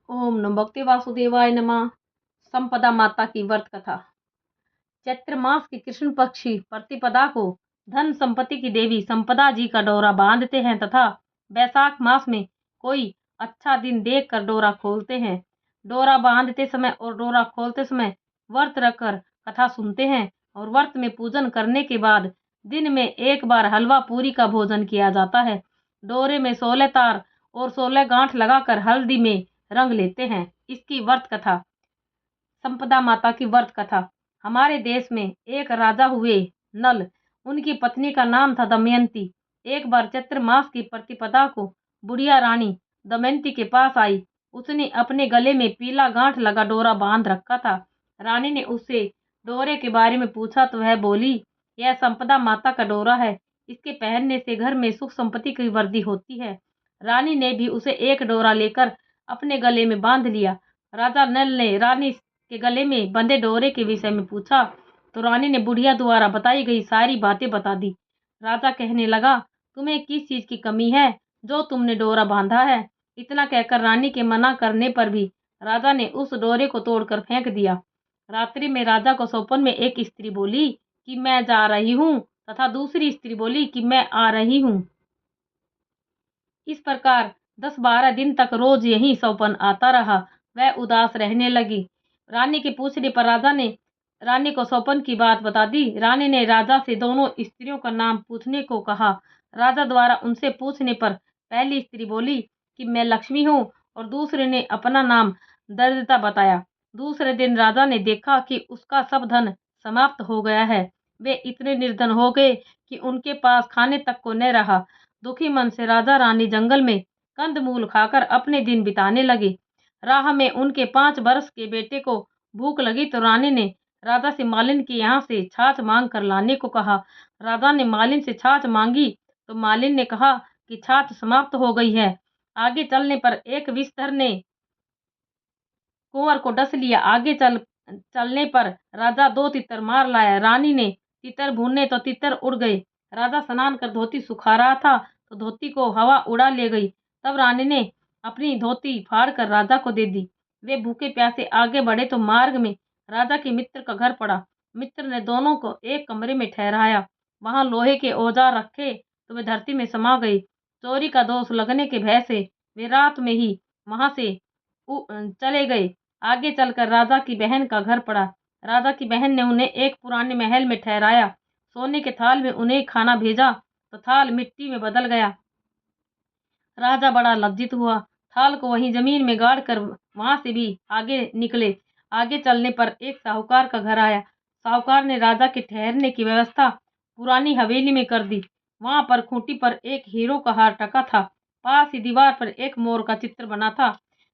ओम नमो भगवते वासुदेवाय नमः। संपदा माता की व्रत कथा। चैत्र मास की कृष्ण पक्षी प्रतिपदा को धन संपत्ति की देवी संपदा जी का डोरा बांधते हैं तथा बैसाख मास में कोई अच्छा दिन देख कर डोरा खोलते हैं। डोरा बांधते समय और डोरा खोलते समय व्रत रखकर कथा सुनते हैं और व्रत में पूजन करने के बाद दिन में एक बार हलवा पूरी का भोजन किया जाता है। डोरे में 16 तार और 16 गांठ लगाकर हल्दी में रंग लेते हैं। इसकी व्रत कथा। संपदा माता की व्रत कथा। हमारे देश में एक राजा हुए नल। उनकी पत्नी का नाम था दमयंती। एक बार चैत्र मास की प्रतिपदा को बुढ़िया रानी दमयंती के पास आई। उसने अपने गले में पीला गांठ लगा डोरा बांध रखा था। रानी ने उससे डोरे के बारे में पूछा तो वह बोली, यह संपदा माता का डोरा है। इसके पहनने से घर में सुख संपत्ति की वृद्धि होती है। रानी ने भी उसे एक डोरा लेकर अपने गले में बांध लिया। राजा नल ने रानी के गले में बंधे डोरे के विषय में पूछा तो रानी ने बुढ़िया द्वारा बताई गई सारी बातें बता दी। राजा कहने लगा, तुम्हें किस चीज की कमी है जो तुमने डोरा बांधा है? इतना कहकर रानी के मना करने पर भी राजा ने उस डोरे को तोड़कर फेंक दिया। रात्रि में राजा को स्वप्न में एक स्त्री बोली कि मैं जा रही हूँ तथा दूसरी स्त्री बोली कि मैं आ रही हूँ। इस प्रकार 10-12 दिन तक रोज यही स्वप्न आता रहा। वह उदास रहने लगी। रानी के पूछने पर राजा ने रानी को स्वप्न की बात बता दी। रानी ने राजा से दोनों स्त्रियों का नाम पूछने को कहा। राजा द्वारा उनसे पूछने पर पहली स्त्री बोली कि मैं लक्ष्मी हूँ और दूसरे ने अपना नाम दरिद्रता बताया। दूसरे दिन राजा ने देखा कि उसका सब धन समाप्त हो गया है। वे इतने निर्धन हो गए कि उनके पास खाने तक को न रहा। दुखी मन से राजा रानी जंगल में कंदमूल खाकर अपने दिन बिताने लगे। राह में उनके 5 वर्ष के बेटे को भूख लगी तो रानी ने राजा से मालिन के यहाँ से छाछ मांग कर लाने को कहा। राजा ने मालिन से छाछ मांगी तो मालिन ने कहा कि छाछ समाप्त हो गई है। आगे चलने पर एक विषधर ने कुंवर को डस लिया। आगे चलने पर राजा 2 तितर मार लाया। रानी ने तितर भूने तो तितर उड़ गए। राजा स्नान कर धोती सुखा रहा था तो धोती को हवा उड़ा ले गई। तब रानी ने अपनी धोती फाड़ कर राजा को दे दी। वे भूखे प्यासे आगे बढ़े तो मार्ग में राजा के मित्र का घर पड़ा। मित्र ने दोनों को एक कमरे में ठहराया। वहां लोहे के औजार रखे तो वे धरती में समा गए। चोरी का दोष लगने के भय से वे रात में ही वहां से चले गए। आगे चलकर राजा की बहन का घर पड़ा। राजा की बहन ने उन्हें एक पुराने महल में ठहराया। सोने के थाल में उन्हें खाना भेजा तो थाल मिट्टी में बदल गया। राजा बड़ा लज्जित हुआ। थाल को वहीं जमीन में गाड़ कर वहां से भी आगे निकले। आगे चलने पर एक साहूकार का घर आया। साहूकार ने राजा के ठहरने की व्यवस्था पुरानी हवेली में कर दी। वहां पर खूंटी पर एक हीरो का हार टका था। पास ही दीवार पर एक मोर का चित्र बना था।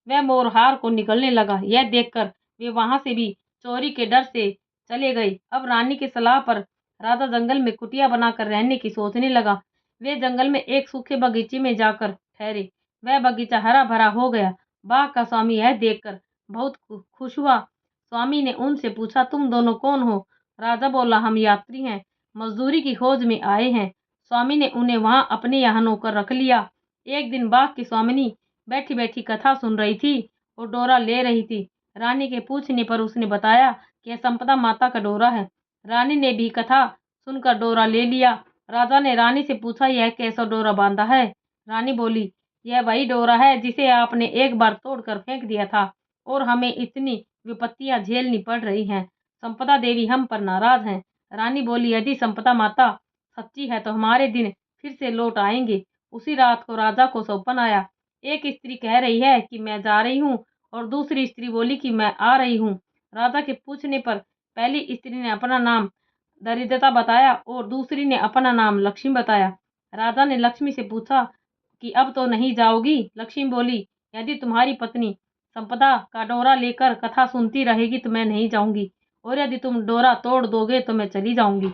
वह मोर हार को निगलने लगा। यह देखकर वे वहां से भी चोरी के डर से चले गए। अब रानी की सलाह पर राजा जंगल में कुटिया बनाकर रहने की सोचने लगा। वे जंगल में एक सूखे बगीचे में जाकर ठहरे। वह बगीचा हरा भरा हो गया। बाग का स्वामी यह देखकर बहुत खुश हुआ। स्वामी ने उनसे पूछा, तुम दोनों कौन हो? राजा बोला, हम यात्री हैं, मजदूरी की खोज में आए हैं। स्वामी ने उन्हें वहां अपने यहाँ नौकर रख लिया। एक दिन बाग की स्वामिनी बैठी बैठी कथा सुन रही थी और डोरा ले रही थी। रानी के पूछने पर उसने बताया कि यह संपदा माता का डोरा है। रानी ने भी कथा सुनकर डोरा ले लिया। राजा ने रानी से पूछा, यह कैसा डोरा बांधा है? रानी बोली, यह वही डोरा है जिसे आपने एक बार तोड़कर फेंक दिया था और हमें इतनी विपत्तियां झेलनी पड़ रही हैं। संपदा देवी हम पर नाराज हैं। रानी बोली, यदि संपदा माता सच्ची है तो हमारे दिन फिर से लौट आएंगे। उसी रात को राजा को सौंपन आया। एक स्त्री कह रही है कि मैं जा रही हूँ और दूसरी स्त्री बोली कि मैं आ रही हूँ। राजा के पूछने पर पहली स्त्री ने अपना नाम दरिद्रता बताया और दूसरी ने अपना नाम लक्ष्मी बताया। राजा ने लक्ष्मी से पूछा कि अब तो नहीं जाओगी? लक्ष्मी बोली, यदि तुम्हारी पत्नी संपदा का डोरा लेकर कथा सुनती रहेगी तो मैं नहीं जाऊंगी, और यदि तुम डोरा तोड़ दोगे तो मैं चली जाऊंगी।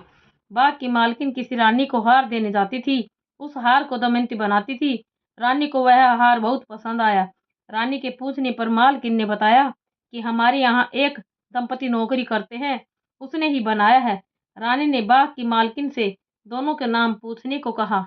बाग की मालकिन किसी रानी को हार देने जाती थी। उस हार को दमयंती बनाती थी। रानी को वह हार बहुत पसंद आया। रानी के पूछने पर मालकिन ने बताया कि हमारे यहाँ एक दंपति नौकरी करते हैं, उसने ही बनाया है। रानी ने बाग की मालकिन से दोनों के नाम पूछने को कहा।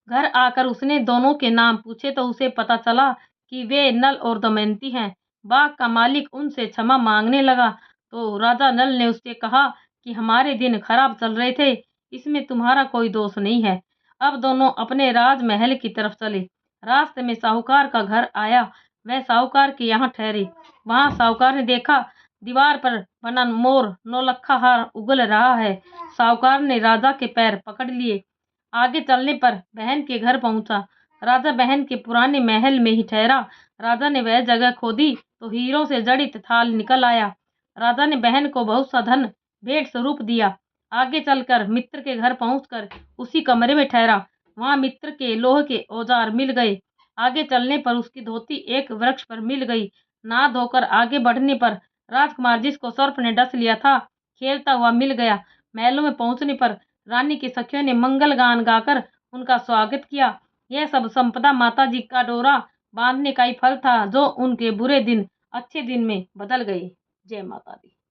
घर आकर उसने दोनों के नाम पूछे तो उसे पता चला कि वे नल और दमयंती हैं। बाग का मालिक उनसे क्षमा मांगने लगा तो राजा नल ने उससे कहा कि हमारे दिन खराब चल रहे थे, इसमें तुम्हारा कोई दोष नहीं है। अब दोनों अपने राजमहल की तरफ चले। रास्ते में साहूकार का घर आया। वह साहूकार के यहाँ ठहरे। वहां साहूकार ने देखा दीवार पर बना मोर नौलखा हार उगल रहा है। साहूकार ने राजा के पैर पकड़ लिए। आगे चलने पर बहन के घर पहुंचा। राजा बहन के पुराने महल में ही ठहरा। राजा ने वह जगह खोदी तो हीरों से जड़ित थाल निकल आया। राजा ने बहन को बहुत सा धन भेंट स्वरूप दिया। आगे चलकर मित्र के घर पहुंचकर उसी कमरे में ठहरा। वहां मित्र के लोहे के औजार मिल गए। आगे चलने पर उसकी धोती एक वृक्ष पर मिल गई। नहा धोकर आगे बढ़ने पर राजकुमार जिसको सर्प ने डस लिया था खेलता हुआ मिल गया। महलों में पहुंचने पर रानी की सखियों ने मंगल गान गाकर उनका स्वागत किया। यह सब संपदा माता जी का डोरा बांधने का ही फल था जो उनके बुरे दिन अच्छे दिन में बदल गए। जय माता दी।